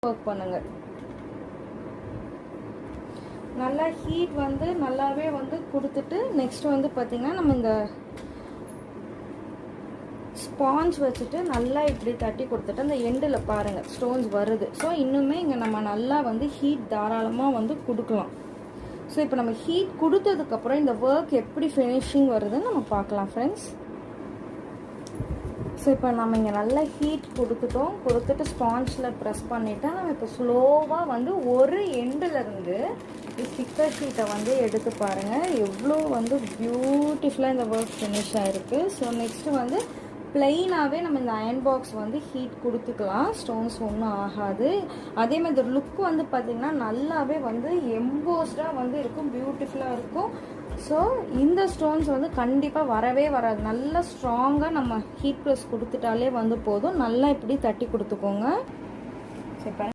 Work பண்ணுங்க. நல்லா heat வந்து நல்லாவே வந்து கொடுத்துட்டு நெக்ஸ்ட் வந்து பார்த்திங்கன்னா நம்ம இந்த ஸ்பாஞ்ச் வச்சுட்டு நல்லா இப்படி தட்டி கொடுத்துட்டு அந்த எண்டில் பாருங்கள் ஸ்டோன்ஸ் வருது. ஸோ இன்னுமே இங்கே நம்ம நல்லா வந்து ஹீட் தாராளமாக வந்து கொடுக்கலாம். ஸோ இப்போ நம்ம ஹீட் கொடுத்ததுக்கப்புறம் இந்த ஒர்க் எப்படி ஃபினிஷிங் வருதுன்னு நம்ம பார்க்கலாம் ஃப்ரெண்ட்ஸ். ஸோ இப்போ நம்ம இங்கே நல்லா ஹீட் கொடுத்துட்டு ஸ்பாஞ்சில் ப்ரெஸ் பண்ணிவிட்டு நம்ம இப்போ ஸ்லோவாக வந்து ஒரு எண்டுலேருந்து ஸ்டிக்கர் ஷீட்டை வந்து எடுத்து பாருங்கள் எவ்வளோ வந்து பியூட்டிஃபுல்லாக இந்த ஒர்க் ஃபினிஷ் ஆகிருக்கு. ஸோ நெக்ஸ்ட்டு வந்து பிளெயினாகவே நம்ம இந்த அயன் பாக்ஸ் வந்து ஹீட் கொடுத்துக்கலாம், ஸ்டோன்ஸ் ஒன்றும் ஆகாது. அதே மாதிரி லுக் வந்து பார்த்திங்கன்னா நல்லாவே வந்து எம்போஸ்டாக வந்து இருக்கும், பியூட்டிஃபுல்லாக இருக்கும். ஸோ இந்த ஸ்டோன்ஸ் வந்து கண்டிப்பாக வரவே வராது. நல்லா ஸ்ட்ராங்காக நம்ம ஹீட் ப்ரெஸ் கொடுத்துட்டாலே வந்து போதும். நல்லா இப்படி தட்டி கொடுத்துக்கோங்க. சரி.